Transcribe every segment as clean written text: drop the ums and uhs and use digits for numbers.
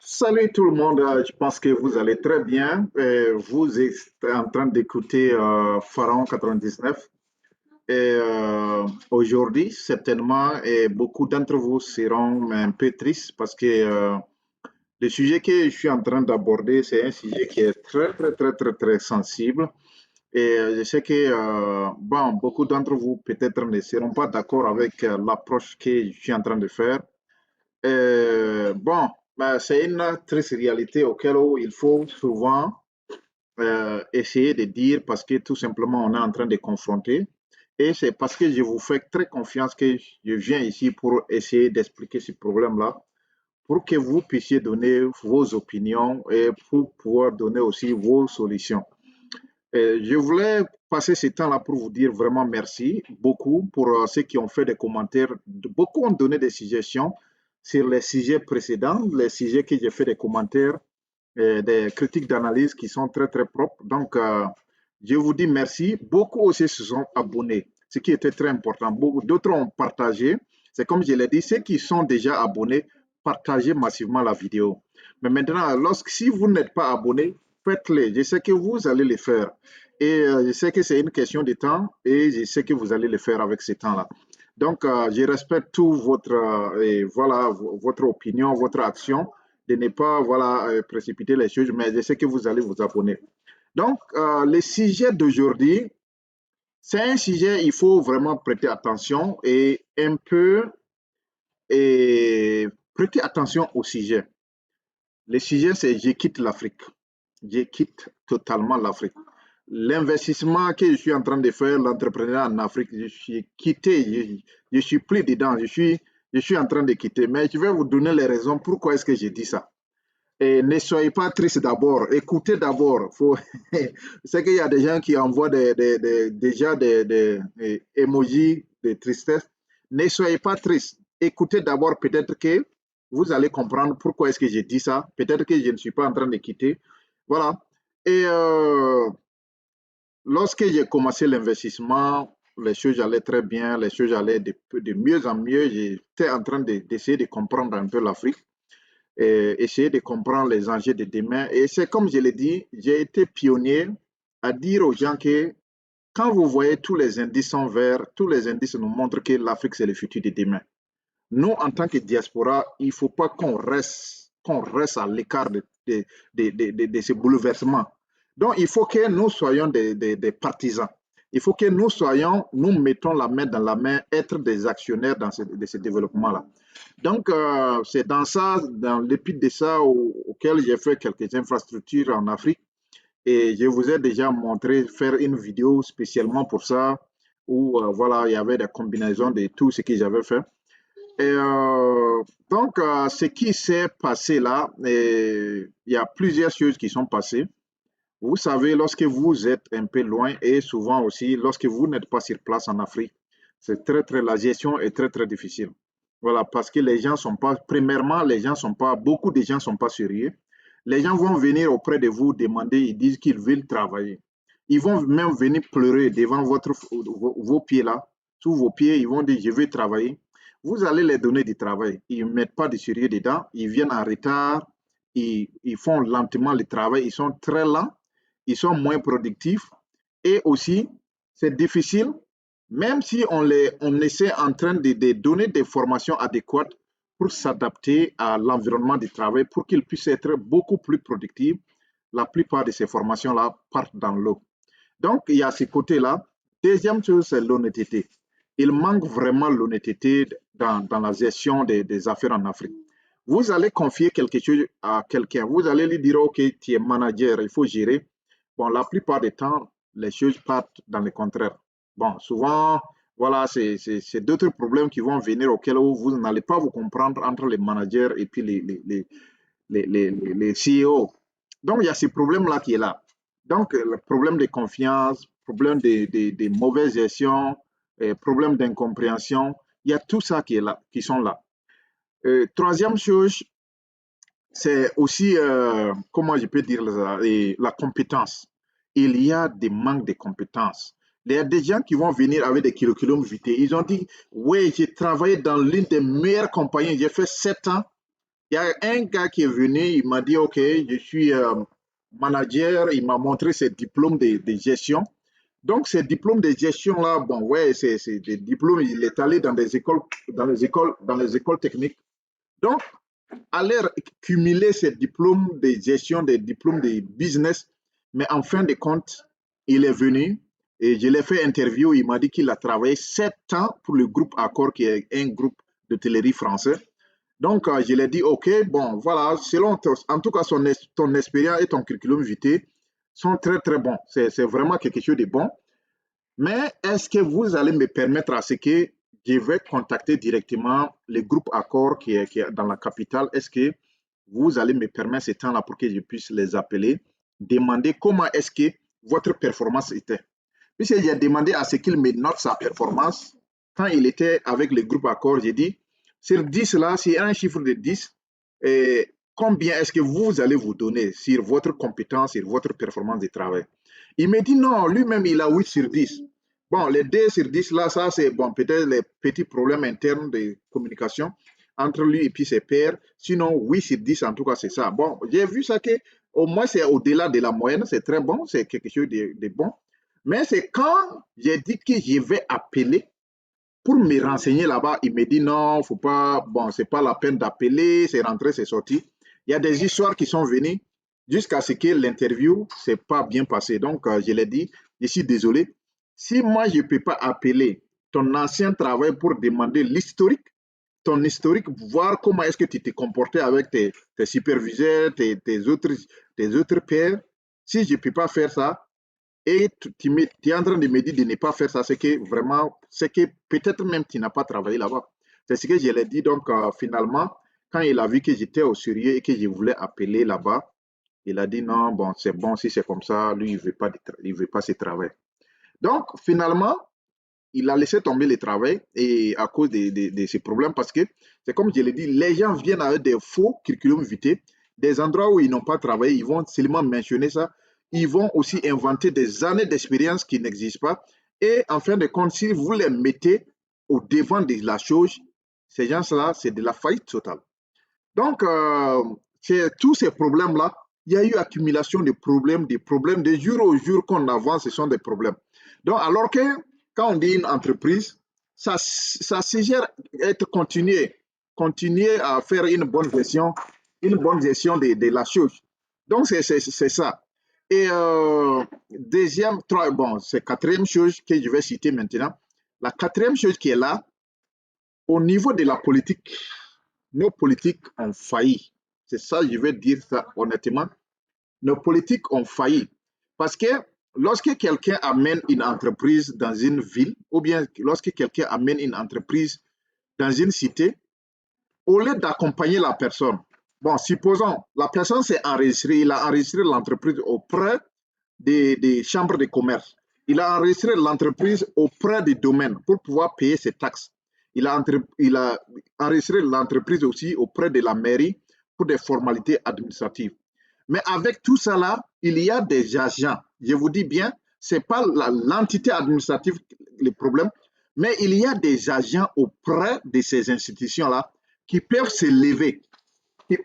Salut tout le monde, je pense que vous allez très bien. Vous êtes en train d'écouter Pharaon 99. Aujourd'hui, certainement, beaucoup d'entre vous seront un peu tristes parce que le sujet que je suis en train d'aborder, c'est un sujet qui est très, très, très, très, très sensible. Je sais que bon, beaucoup d'entre vous peut-être ne seront pas d'accord avec l'approche que je suis en train de faire. Bon, c'est une triste réalité auquel il faut souvent essayer de dire parce que tout simplement on est en train de confronter. Et c'est parce que je vous fais très confiance que je viens ici pour essayer d'expliquer ce problème-là, pour que vous puissiez donner vos opinions et pour pouvoir donner aussi vos solutions. Je voulais passer ce temps-là pour vous dire vraiment merci beaucoup pour ceux qui ont fait des commentaires. Beaucoup ont donné des suggestions sur les sujets précédents, les sujets que j'ai fait des commentaires, des critiques d'analyse qui sont très très propres. Donc, je vous dis merci. Beaucoup aussi se sont abonnés, ce qui était très important. Beaucoup d'autres ont partagé. C'est comme je l'ai dit, ceux qui sont déjà abonnés, partagez massivement la vidéo. Mais maintenant, si vous n'êtes pas abonné, faites-le. Je sais que vous allez le faire. Et je sais que c'est une question de temps et je sais que vous allez le faire avec ce temps-là. Donc, je respecte tout votre, voilà, votre opinion, votre action, de ne pas voilà, précipiter les choses, mais je sais que vous allez vous abonner. Donc, le sujet d'aujourd'hui, c'est un sujet, il faut vraiment prêter attention et un peu et prêter attention au sujet. Le sujet, c'est je quitte l'Afrique. Je quitte totalement l'Afrique. L'investissement que je suis en train de faire, l'entrepreneuriat en Afrique, je suis quitté, je suis plus dedans, je suis en train de quitter. Mais je vais vous donner les raisons pourquoi est-ce que j'ai dit ça. Et ne soyez pas triste d'abord, écoutez d'abord. C'est qu'il y a des gens qui envoient déjà des emojis de tristesse. Ne soyez pas triste. Écoutez d'abord, peut-être que vous allez comprendre pourquoi est-ce que j'ai dit ça. Peut-être que je ne suis pas en train de quitter. Voilà. Et lorsque j'ai commencé l'investissement, les choses allaient très bien, les choses allaient de mieux en mieux. J'étais en train d'essayer de comprendre un peu l'Afrique et essayer de comprendre les enjeux de demain. Et c'est comme je l'ai dit, j'ai été pionnier à dire aux gens que quand vous voyez tous les indices en vert, tous les indices nous montrent que l'Afrique, c'est le futur de demain. Nous, en tant que diaspora, il ne faut pas qu'on reste à l'écart de ces bouleversements. Donc, il faut que nous soyons des partisans. Il faut que nous mettons la main dans la main, être des actionnaires de ce développement-là. Donc, c'est dans ça, dans l'étude de ça, auquel j'ai fait quelques infrastructures en Afrique. Et je vous ai déjà montré faire une vidéo spécialement pour ça, où voilà, il y avait des combinaisons de tout ce que j'avais fait. Et donc, ce qui s'est passé là, il y a plusieurs choses qui sont passées. Vous savez, lorsque vous êtes un peu loin et souvent aussi lorsque vous n'êtes pas sur place en Afrique, c'est la gestion est très, très difficile. Voilà, parce que les gens sont pas, premièrement, les gens sont pas, beaucoup de gens sont pas sérieux. Les gens vont venir auprès de vous demander, ils disent qu'ils veulent travailler. Ils vont même venir pleurer devant vos pieds là, sous vos pieds, ils vont dire, je veux travailler. Vous allez les donner du travail. Ils ne mettent pas de sérieux dedans, ils viennent en retard, ils font lentement le travail, ils sont très lents, ils sont moins productifs et aussi, c'est difficile, même si on essaie en train de donner des formations adéquates pour s'adapter à l'environnement du travail, pour qu'ils puissent être beaucoup plus productifs. La plupart de ces formations-là partent dans l'eau. Donc, il y a ce côté-là. Deuxième chose, c'est l'honnêteté. Il manque vraiment l'honnêteté dans la gestion des affaires en Afrique. Vous allez confier quelque chose à quelqu'un. Vous allez lui dire, OK, tu es manager, il faut gérer. Bon, la plupart du temps, les choses partent dans le contraire. Bon, souvent, voilà, c'est d'autres problèmes qui vont venir auxquels vous n'allez pas vous comprendre entre les managers et puis les CEO. Donc, il y a ce problème-là qui est là. Donc, le problème de confiance, problème de mauvaise gestion, problème d'incompréhension, il y a tout ça qui est là, qui sont là. Troisième chose, c'est aussi, comment je peux dire ça, la compétence. Il y a des manques de compétences. Il y a des gens qui vont venir avec des curriculums vitae. Ils ont dit, oui, j'ai travaillé dans l'une des meilleures compagnies, j'ai fait 7 ans Il y a un gars qui est venu, il m'a dit, OK, je suis manager, il m'a montré ses diplômes de gestion. Donc, ces diplômes de gestion-là, bon, ouais, c'est des diplômes, il est allé dans des écoles, dans les écoles techniques. Donc, aller cumuler ces diplômes de gestion, des diplômes de business, mais en fin de compte, il est venu et je l'ai fait interview. Il m'a dit qu'il a travaillé 7 ans pour le groupe Accor, qui est un groupe d'hôtellerie français. Donc, je lui ai dit, OK, bon, voilà, selon, en tout cas, ton expérience et ton curriculum vitae sont très, très bons. C'est vraiment quelque chose de bon. Mais est-ce que vous allez me permettre à ce que je vais contacter directement le groupe Accor qui est dans la capitale? Est-ce que vous allez me permettre ce temps-là pour que je puisse les appeler, demander comment est-ce que votre performance était? Puisque j'ai demandé à ce qu'il me note sa performance, quand il était avec le groupe Accor, j'ai dit, sur 10 là, c'est un chiffre de 10, et combien est-ce que vous allez vous donner sur votre compétence, sur votre performance de travail? Il me dit non, lui-même, il a 8 sur 10. Bon, les 2 sur 10 là, ça c'est bon, peut-être les petits problèmes internes de communication entre lui et puis ses pairs. Sinon, 8 sur 10, en tout cas, c'est ça. Bon, j'ai vu ça que au moins c'est au-delà de la moyenne, c'est très bon, c'est quelque chose de bon. Mais c'est quand j'ai dit que je vais appeler pour me renseigner là-bas, il me dit non, faut pas, bon, c'est pas la peine d'appeler, c'est rentré, c'est sorti. Il y a des histoires qui sont venues jusqu'à ce que l'interview s'est pas bien passé. Donc, je l'ai dit, je suis désolé. Si moi, je ne peux pas appeler ton ancien travail pour demander l'historique, ton historique, voir comment est-ce que tu t'es comporté avec tes superviseurs, tes autres pairs, si je ne peux pas faire ça, et tu es en train de me dire de ne pas faire ça, c'est que vraiment, c'est que peut-être même tu n'as pas travaillé là-bas. C'est ce que je l'ai dit. Donc, finalement, quand il a vu que j'étais au sérieux et que je voulais appeler là-bas, il a dit non, bon, c'est bon, si c'est comme ça, lui, il veut pas ce travail. Donc, finalement, il a laissé tomber le travail et à cause de ces problèmes, parce que c'est comme je l'ai dit, les gens viennent avec des faux curriculum vitae, des endroits où ils n'ont pas travaillé, ils vont seulement mentionner ça, ils vont aussi inventer des années d'expérience qui n'existent pas. Et en fin de compte, si vous les mettez au devant de la chose, ces gens-là, c'est de la faillite totale. Donc, tous ces problèmes-là, il y a eu accumulation de problèmes, de jour au jour qu'on avance, ce sont des problèmes. Donc, alors que quand on dit une entreprise, ça suggère être continuer à faire une bonne gestion de la chose. Donc, c'est ça. Et deuxième, bon, c'est quatrième chose que je vais citer maintenant. La quatrième chose qui est là, au niveau de la politique, nos politiques ont failli. C'est ça, je vais dire ça honnêtement. Nos politiques ont failli. Parce que lorsque quelqu'un amène une entreprise dans une ville, ou bien lorsque quelqu'un amène une entreprise dans une cité, au lieu d'accompagner la personne, bon, supposons, la personne s'est enregistrée, il a enregistré l'entreprise auprès des chambres de commerce. Il a enregistré l'entreprise auprès des domaines pour pouvoir payer ses taxes. Il a enregistré l'entreprise aussi auprès de la mairie pour des formalités administratives. Mais avec tout ça là, il y a des agents. Je vous dis bien, ce n'est pas l'entité administrative le problème, mais il y a des agents auprès de ces institutions-là qui peuvent se lever, qui,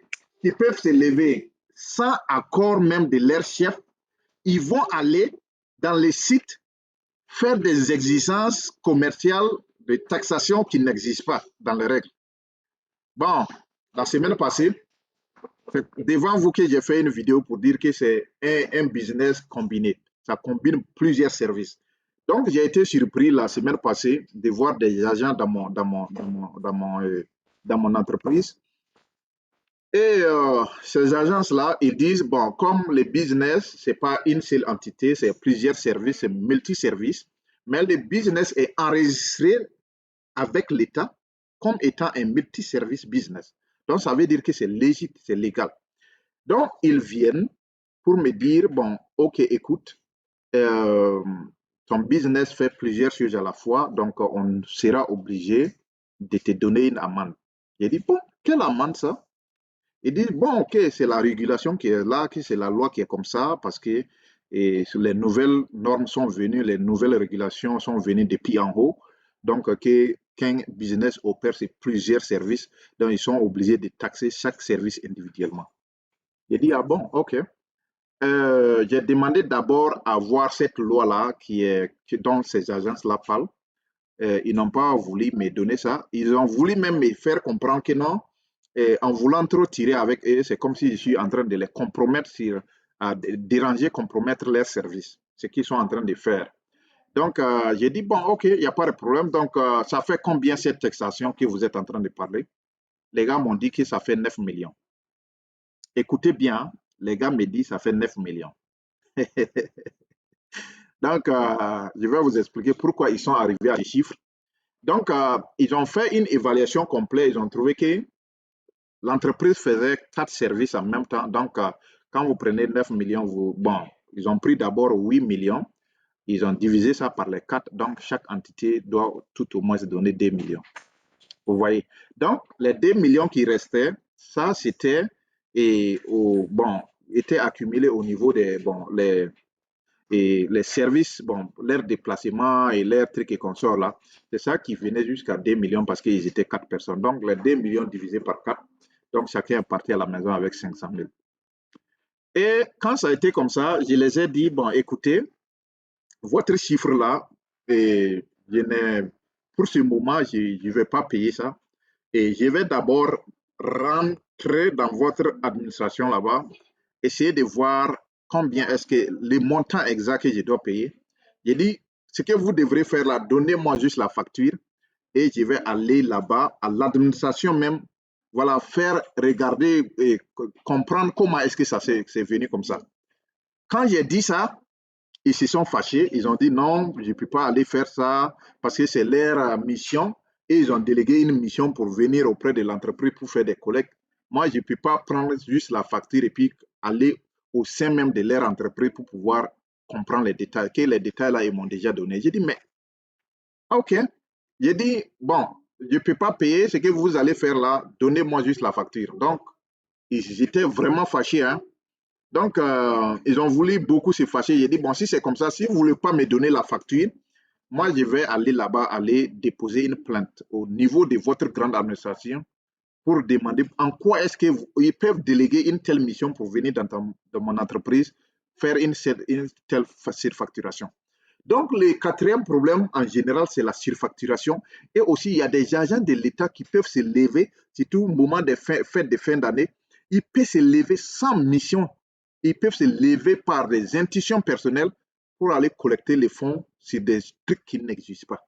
qui peuvent se lever sans accord même de leur chef. Ils vont aller dans les sites faire des exigences commerciales de taxation qui n'existent pas dans les règles. Bon, la semaine passée, c'est devant vous que j'ai fait une vidéo pour dire que c'est un business combiné. Ça combine plusieurs services. Donc, j'ai été surpris la semaine passée de voir des agents dans mon entreprise. Et ces agences-là, ils disent, bon, comme le business, ce n'est pas une seule entité, c'est plusieurs services, c'est multiservices, mais le business est enregistré avec l'État comme étant un multiservice business. Donc, ça veut dire que c'est légitime, c'est légal. Donc, ils viennent pour me dire, bon, ok, écoute, euh, ton business fait plusieurs choses à la fois, donc on sera obligé de te donner une amende. J'ai dit, bon, quelle amende ça? Ils disent, bon, ok, c'est la régulation qui est là, que c'est la loi qui est comme ça, parce que les nouvelles normes sont venues, les nouvelles régulations sont venues depuis en haut. Donc, qu'un business opère sur plusieurs services, donc ils sont obligés de taxer chaque service individuellement. J'ai dit, ah bon, ok. J'ai demandé d'abord à voir cette loi-là dont ces agences-là parlent. Ils n'ont pas voulu me donner ça. Ils ont voulu même me faire comprendre que non, en voulant trop tirer avec eux, c'est comme si je suis en train de les compromettre à déranger, compromettre leur service, ce qu'ils sont en train de faire. Donc, j'ai dit, bon, ok, il n'y a pas de problème. Donc, ça fait combien cette taxation que vous êtes en train de parler? Les gars m'ont dit que ça fait 9 millions. Écoutez bien, les gars me disent ça fait 9 millions. Donc, je vais vous expliquer pourquoi ils sont arrivés à ces chiffres. Donc, ils ont fait une évaluation complète. Ils ont trouvé que l'entreprise faisait 4 services en même temps. Donc, quand vous prenez 9 millions, bon, ils ont pris d'abord 8 millions. Ils ont divisé ça par les 4. Donc, chaque entité doit tout au moins se donner 2 millions. Vous voyez? Donc, les 2 millions qui restaient, ça, c'était bon, était accumulé au niveau des bon, les services, bon, leur déplacement et leurs trucs et consorts là, c'est ça qui venait jusqu'à 2 millions parce qu'ils étaient 4 personnes. Donc, les 2 millions divisés par 4, donc chacun est parti à la maison avec 500 000. Et quand ça a été comme ça, je les ai dit, bon, écoutez, votre chiffre là, et pour ce moment, je ne vais pas payer ça. Et je vais d'abord rentrer dans votre administration là-bas, essayer de voir combien est-ce que le montant exact que je dois payer. J'ai dit, ce que vous devrez faire là, donnez-moi juste la facture et je vais aller là-bas à l'administration même, voilà, faire regarder et comprendre comment est-ce que ça s'est venu comme ça. Quand j'ai dit ça, ils se sont fâchés, ils ont dit non, je ne peux pas aller faire ça parce que c'est leur mission et ils ont délégué une mission pour venir auprès de l'entreprise pour faire des collectes. Moi, je ne peux pas prendre juste la facture et puis aller au sein même de leur entreprise pour pouvoir comprendre les détails, que les détails là, ils m'ont déjà donné. J'ai dit, mais ok. J'ai dit, bon, je ne peux pas payer ce que vous allez faire là, donnez-moi juste la facture. Donc, ils étaient vraiment fâchés, hein. Donc, ils ont voulu beaucoup se fâcher. J'ai dit, bon, si c'est comme ça, si vous ne voulez pas me donner la facture, moi, je vais aller là-bas, aller déposer une plainte au niveau de votre grande administration pour demander en quoi est-ce qu'ils peuvent déléguer une telle mission pour venir dans mon entreprise faire une telle surfacturation. Donc, le quatrième problème, en général, c'est la surfacturation. Et aussi, il y a des agents de l'État qui peuvent se lever, surtout au moment des fêtes de fin d'année, ils peuvent se lever sans mission. Ils peuvent se lever par des institutions personnelles pour aller collecter les fonds sur des trucs qui n'existent pas.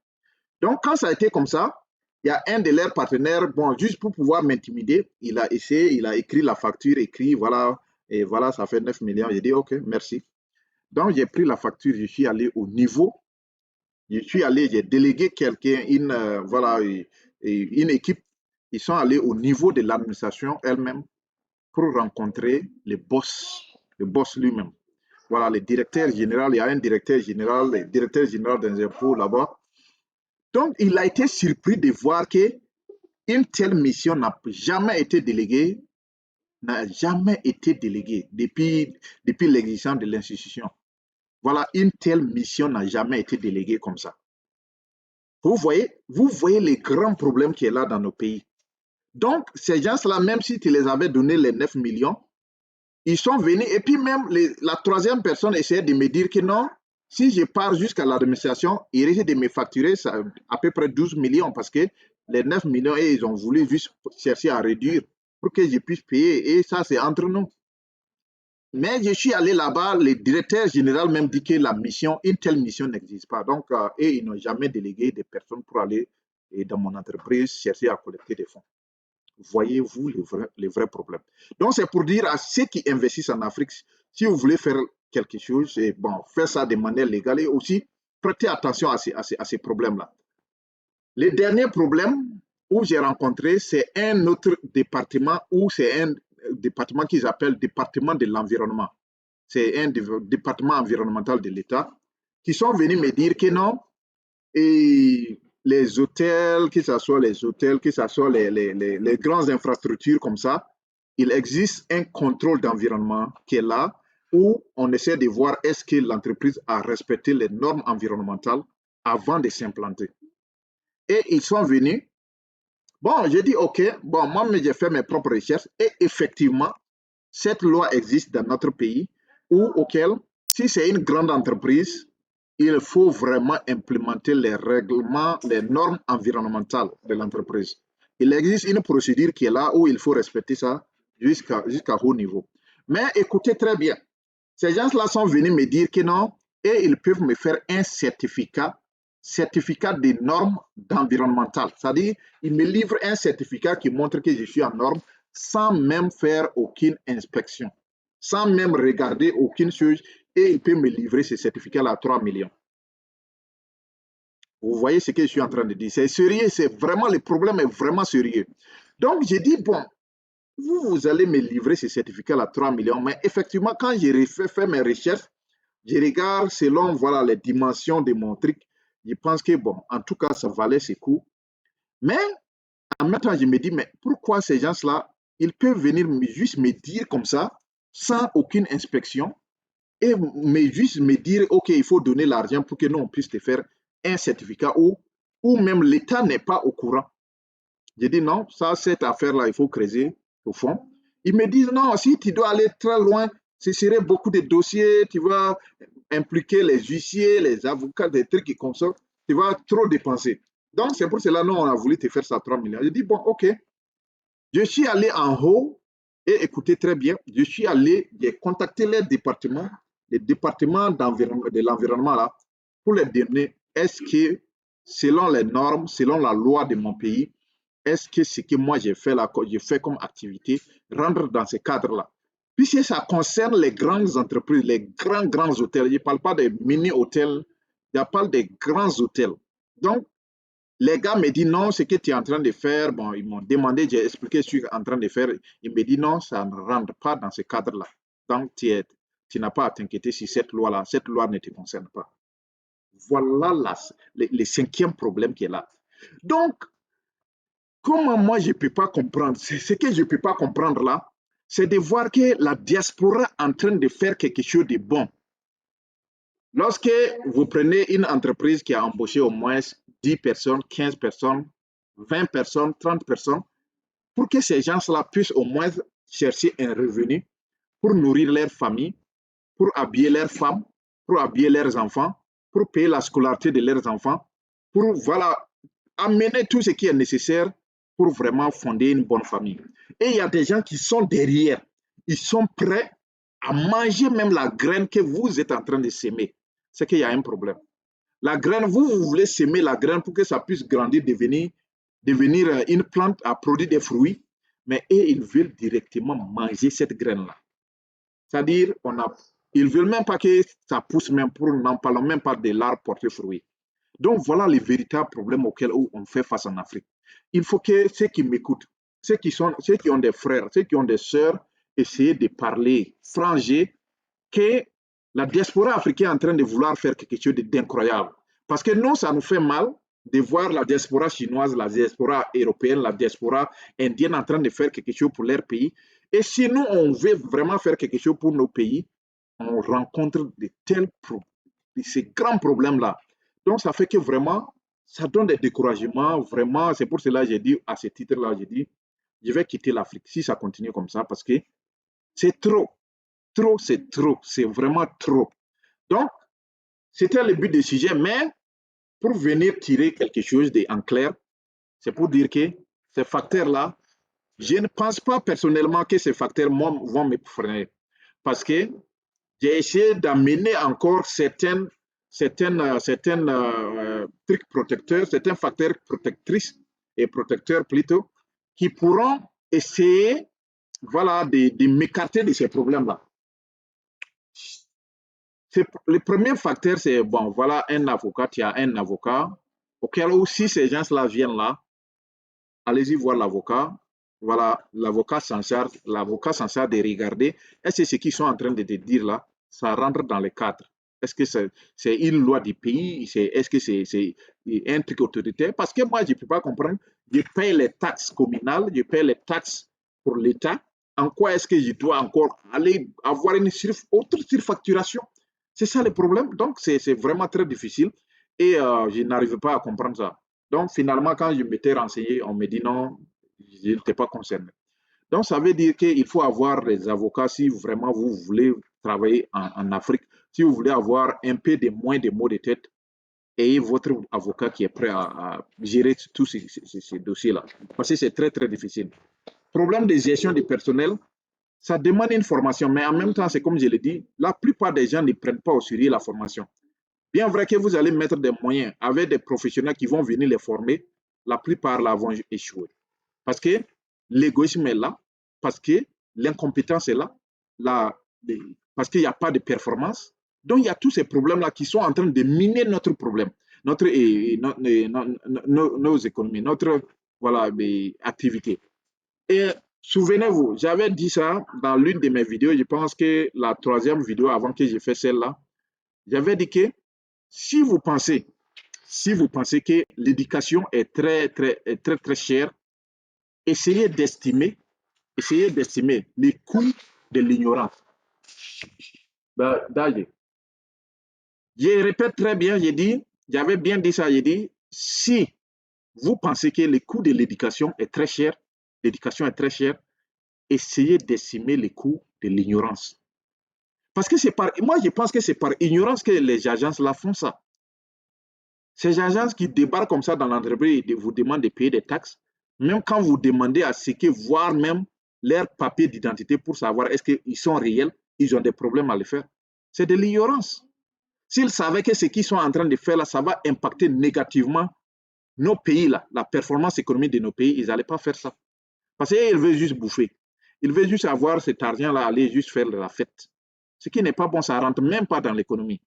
Donc, quand ça a été comme ça, il y a un de leurs partenaires, bon, juste pour pouvoir m'intimider, il a essayé, il a écrit la facture, écrit, voilà, et voilà, ça fait 9 millions. J'ai dit, OK, merci. Donc, j'ai pris la facture, je suis allé au niveau, je suis allé, j'ai délégué quelqu'un, voilà, une équipe, ils sont allés au niveau de l'administration elle-même pour rencontrer le boss lui-même. Voilà, le directeur général, il y a un directeur général, le directeur général des impôts là-bas. Donc, il a été surpris de voir qu'une telle mission n'a jamais été déléguée, depuis l'existence de l'institution. Voilà, une telle mission n'a jamais été déléguée comme ça. Vous voyez les grands problèmes qu'il y a là dans nos pays. Donc, ces gens-là, même si tu les avais donné les 9 millions, ils sont venus et puis même la troisième personne essayait de me dire que non, si je pars jusqu'à l'administration, ils risquent de me facturer ça, à peu près 12 millions parce que les 9 millions, et ils ont voulu juste chercher à réduire pour que je puisse payer et ça, c'est entre nous. Mais je suis allé là-bas, le directeur général même dit que une telle mission n'existe pas. Donc, et ils n'ont jamais délégué des personnes pour aller dans mon entreprise chercher à collecter des fonds. Voyez-vous les vrais problèmes. Donc, c'est pour dire à ceux qui investissent en Afrique, si vous voulez faire quelque chose, bon, faire ça de manière légale et aussi prêtez attention à ces problèmes-là. Le dernier problème où j'ai rencontré, c'est un autre département où c'est un département qu'ils appellent département de l'environnement. C'est un département environnemental de l'État qui sont venus me dire que non, et les hôtels, que ce soit les hôtels, que ce soit les grandes infrastructures comme ça, il existe un contrôle d'environnement qui est là où on essaie de voir est-ce que l'entreprise a respecté les normes environnementales avant de s'implanter. Et ils sont venus. Bon, j'ai dit, OK, bon, moi, j'ai fait mes propres recherches et effectivement, cette loi existe dans notre pays auquel, si c'est une grande entreprise, il faut vraiment implémenter les règlements, les normes environnementales de l'entreprise. Il existe une procédure qui est là où il faut respecter ça jusqu'à haut niveau. Mais écoutez très bien, ces gens-là sont venus me dire que non, et ils peuvent me faire un certificat des normes environnementales. C'est-à-dire, ils me livrent un certificat qui montre que je suis en norme sans même faire aucune inspection, sans même regarder aucune chose, et ils peuvent me livrer ce certificat-là à 3 millions. Vous voyez ce que je suis en train de dire. C'est sérieux, c'est vraiment, le problème est vraiment sérieux. Donc, j'ai dit, bon, vous allez me livrer ce certificat-là à 3 millions, mais effectivement, quand j'ai fait mes recherches, je regarde selon voilà, les dimensions de mon truc. Je pense que, bon, en tout cas, ça valait ses coups. Mais en même temps, je me dis, mais pourquoi ces gens-là, ils peuvent venir juste me dire comme ça, sans aucune inspection, et juste me dire, OK, il faut donner l'argent pour que nous, on puisse te faire un certificat ou même l'État n'est pas au courant. J'ai dit, non, ça, cette affaire-là, il faut creuser au fond. Ils me disent, non, si tu dois aller très loin, ce serait beaucoup de dossiers, tu vas impliquer les huissiers, les avocats, des trucs qui comme ça, tu vas trop dépenser. Donc, c'est pour cela, nous, on a voulu te faire ça à 3 millions. J'ai dit, bon, OK. Je suis allé en haut et écoutez très bien, je suis allé, j'ai contacté les départements de l'environnement là, pour les donner, est-ce que, selon les normes, selon la loi de mon pays, est-ce que ce que moi j'ai fait là, j'ai fait comme activité, rentre dans ce cadre-là? Puisque ça concerne les grandes entreprises, les grands hôtels, je ne parle pas des mini-hôtels, je parle des grands hôtels. Donc, les gars me disent non, ce que tu es en train de faire, bon, ils m'ont demandé, j'ai expliqué ce que je suis en train de faire. Ils me disent non, ça ne rentre pas dans ce cadre-là. Donc, tu n'as pas à t'inquiéter si cette loi ne te concerne pas. Voilà le cinquième problème qui est là. Donc, comment moi je ne peux pas comprendre, ce que je ne peux pas comprendre là, c'est de voir que la diaspora est en train de faire quelque chose de bon. Lorsque vous prenez une entreprise qui a embauché au moins 10 personnes, 15 personnes, 20 personnes, 30 personnes, pour que ces gens-là puissent au moins chercher un revenu pour nourrir leur famille, pour habiller leurs femmes, pour habiller leurs enfants, pour payer la scolarité de leurs enfants, pour voilà, amener tout ce qui est nécessaire pour vraiment fonder une bonne famille. Et il y a des gens qui sont derrière, ils sont prêts à manger même la graine que vous êtes en train de s'aimer. C'est qu'il y a un problème. La graine, vous voulez s'aimer la graine pour que ça puisse grandir, devenir une plante à produire des fruits, mais eux, ils veulent directement manger cette graine-là. C'est-à-dire, ils ne veulent même pas que ça pousse, même pour, n'en parlons même pas de l'arbre porter fruit. Donc, voilà les véritables problèmes auxquels on fait face en Afrique. Il faut que ceux qui m'écoutent, ceux qui ont des frères, ceux qui ont des sœurs, essayent de parler frangé que la diaspora africaine est en train de vouloir faire quelque chose d'incroyable. Parce que nous, ça nous fait mal de voir la diaspora chinoise, la diaspora européenne, la diaspora indienne en train de faire quelque chose pour leur pays. Et si nous, on veut vraiment faire quelque chose pour nos pays, on rencontre de ces grands problèmes-là. Donc, ça fait que vraiment, ça donne des découragements. Vraiment, c'est pour cela que j'ai dit, à ce titre-là, j'ai dit, je vais quitter l'Afrique si ça continue comme ça, parce que c'est trop. Trop, c'est trop. C'est vraiment trop. Donc, c'était le but du sujet, mais pour venir tirer quelque chose en clair, c'est pour dire que ces facteurs-là, je ne pense pas personnellement que ces facteurs vont me freiner. Parce que j'ai essayé d'amener encore certains trucs protecteurs, certains facteurs protectrices et protecteurs plutôt, qui pourront essayer voilà, de m'écarter de ces problèmes-là. Le premier facteur, c'est, bon, voilà un avocat, il y a un avocat, auquel où si ces gens-là viennent là, allez-y voir l'avocat, voilà, l'avocat s'en charge de regarder, est-ce que ce qu'ils sont en train de te dire là, ça rentre dans le cadre? Est-ce que c'est une loi du pays? Est-ce que c'est un truc autoritaire? Parce que moi, je ne peux pas comprendre. Je paye les taxes communales, je paye les taxes pour l'État. En quoi est-ce que je dois encore aller avoir une autre surfacturation? C'est ça le problème. Donc, c'est vraiment très difficile et je n'arrive pas à comprendre ça. Donc, finalement, quand je m'étais renseigné, on me dit non, je n'étais pas concerné. Donc, ça veut dire qu'il faut avoir des avocats si vraiment vous voulez travailler en Afrique, si vous voulez avoir un peu de moins de maux de tête, ayez votre avocat qui est prêt à gérer tous ces dossiers-là. Parce que c'est très, très difficile. Problème de gestion du personnel, ça demande une formation, mais en même temps, c'est comme je l'ai dit, la plupart des gens ne prennent pas au sérieux la formation. Bien vrai que vous allez mettre des moyens avec des professionnels qui vont venir les former, la plupart là vont échouer. Parce que l'égoïsme est là, parce que l'incompétence est là, parce qu'il n'y a pas de performance. Donc, il y a tous ces problèmes-là qui sont en train de miner notre problème, nos économies, notre voilà, activité. Et souvenez-vous, j'avais dit ça dans l'une de mes vidéos, je pense que la troisième vidéo avant que j'ai fait celle-là, j'avais dit que si vous pensez, si vous pensez que l'éducation est très chère, essayez d'estimer les coûts de l'ignorance. Je répète très bien, j'avais bien dit ça, j'ai dit, si vous pensez que le coût de l'éducation est très cher, essayez d'estimer les coûts de l'ignorance. Parce que moi je pense que c'est par ignorance que les agences là font ça. Ces agences qui débarquent comme ça dans l'entreprise et vous demandent de payer des taxes, même quand vous demandez à ce que voir même leur papier d'identité pour savoir est-ce qu'ils sont réels, ils ont des problèmes à le faire. C'est de l'ignorance. S'ils savaient que ce qu'ils sont en train de faire là, ça va impacter négativement nos pays là, la performance économique de nos pays, ils n'allaient pas faire ça. Parce qu'ils veulent juste bouffer. Ils veulent juste avoir cet argent-là, aller juste faire de la fête. Ce qui n'est pas bon, ça ne rentre même pas dans l'économie.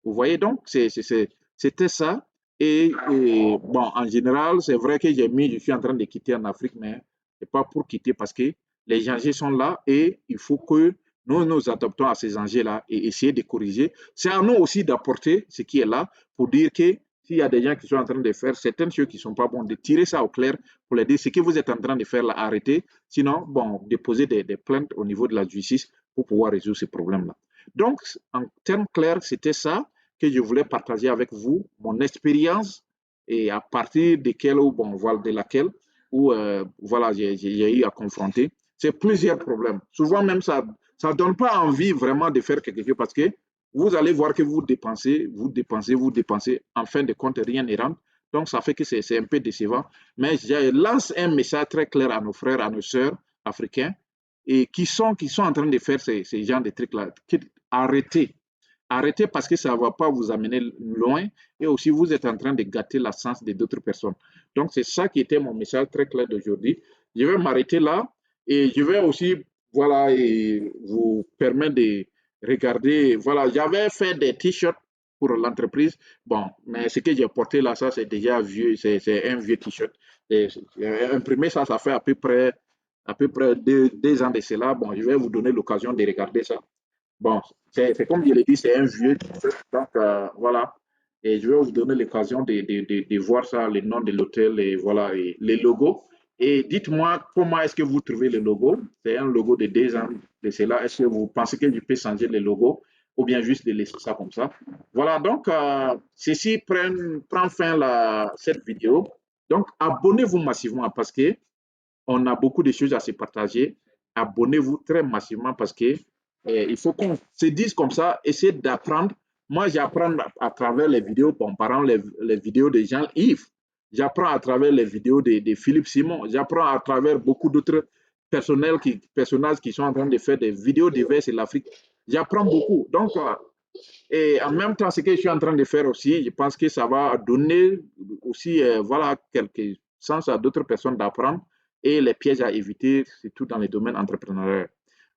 Vous voyez donc, c'était ça. Bon, en général, c'est vrai que je suis en train de quitter en Afrique, mais ce n'est pas pour quitter parce que les enjeux sont là et il faut que nous nous adaptons à ces enjeux-là et essayer de corriger. C'est à nous aussi d'apporter ce qui est là pour dire que s'il y a des gens qui sont en train de faire certaines choses qui ne sont pas bonnes, de tirer ça au clair pour leur dire ce que vous êtes en train de faire là, arrêtez. Sinon, bon, déposer des plaintes au niveau de la justice pour pouvoir résoudre ces problèmes-là. Donc, en termes clairs, c'était ça que je voulais partager avec vous, mon expérience et à partir de laquelle voilà, j'ai eu à confronter. C'est plusieurs problèmes. Souvent même, ça ne donne pas envie vraiment de faire quelque chose parce que vous allez voir que vous dépensez, en fin de compte, rien ne rentre. Donc, ça fait que c'est un peu décevant. Mais je lance un message très clair à nos frères, à nos sœurs africains et qui sont en train de faire ces genres de trucs-là. Arrêtez. Arrêtez parce que ça ne va pas vous amener loin et aussi vous êtes en train de gâter la chance de d'autres personnes. Donc, c'est ça qui était mon message très clair d'aujourd'hui. Je vais m'arrêter là et je vais aussi voilà, et vous permettre de regarder. Voilà, j'avais fait des t-shirts pour l'entreprise. Bon, mais ce que j'ai porté là, ça c'est déjà vieux, c'est un vieux t-shirt. Imprimer ça, ça fait à peu près deux ans de cela. Bon, je vais vous donner l'occasion de regarder ça. Bon, c'est comme je l'ai dit, c'est un vieux t-shirt. Donc, voilà. Et je vais vous donner l'occasion de voir ça, le nom de l'hôtel et voilà, et les logos. Et dites-moi comment est-ce que vous trouvez le logo. C'est un logo de 2 ans de cela. Est-ce que vous pensez que je peux changer le logo ou bien juste de laisser ça comme ça? Voilà, donc, ceci prend fin cette vidéo. Donc, abonnez-vous massivement parce que on a beaucoup de choses à se partager. Abonnez-vous très massivement parce que il faut qu'on se dise comme ça, essayez d'apprendre. Moi, j'apprends à travers les vidéos, comparant les vidéos de Jean-Yves. J'apprends à travers les vidéos de Philippe Simon. J'apprends à travers beaucoup d'autres personnages qui sont en train de faire des vidéos diverses sur l'Afrique. J'apprends beaucoup. Donc, et en même temps, ce que je suis en train de faire aussi, je pense que ça va donner aussi voilà, quelques sens à d'autres personnes d'apprendre et les pièges à éviter, surtout dans les domaines entrepreneuriaux.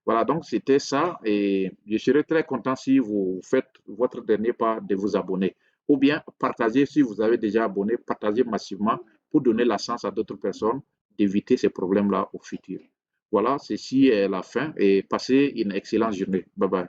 Voilà, donc c'était ça et je serais très content si vous faites votre dernier pas de vous abonner ou bien partagez si vous avez déjà abonné, partagez massivement pour donner la chance à d'autres personnes d'éviter ces problèmes-là au futur. Voilà, ceci est la fin et passez une excellente journée. Bye bye.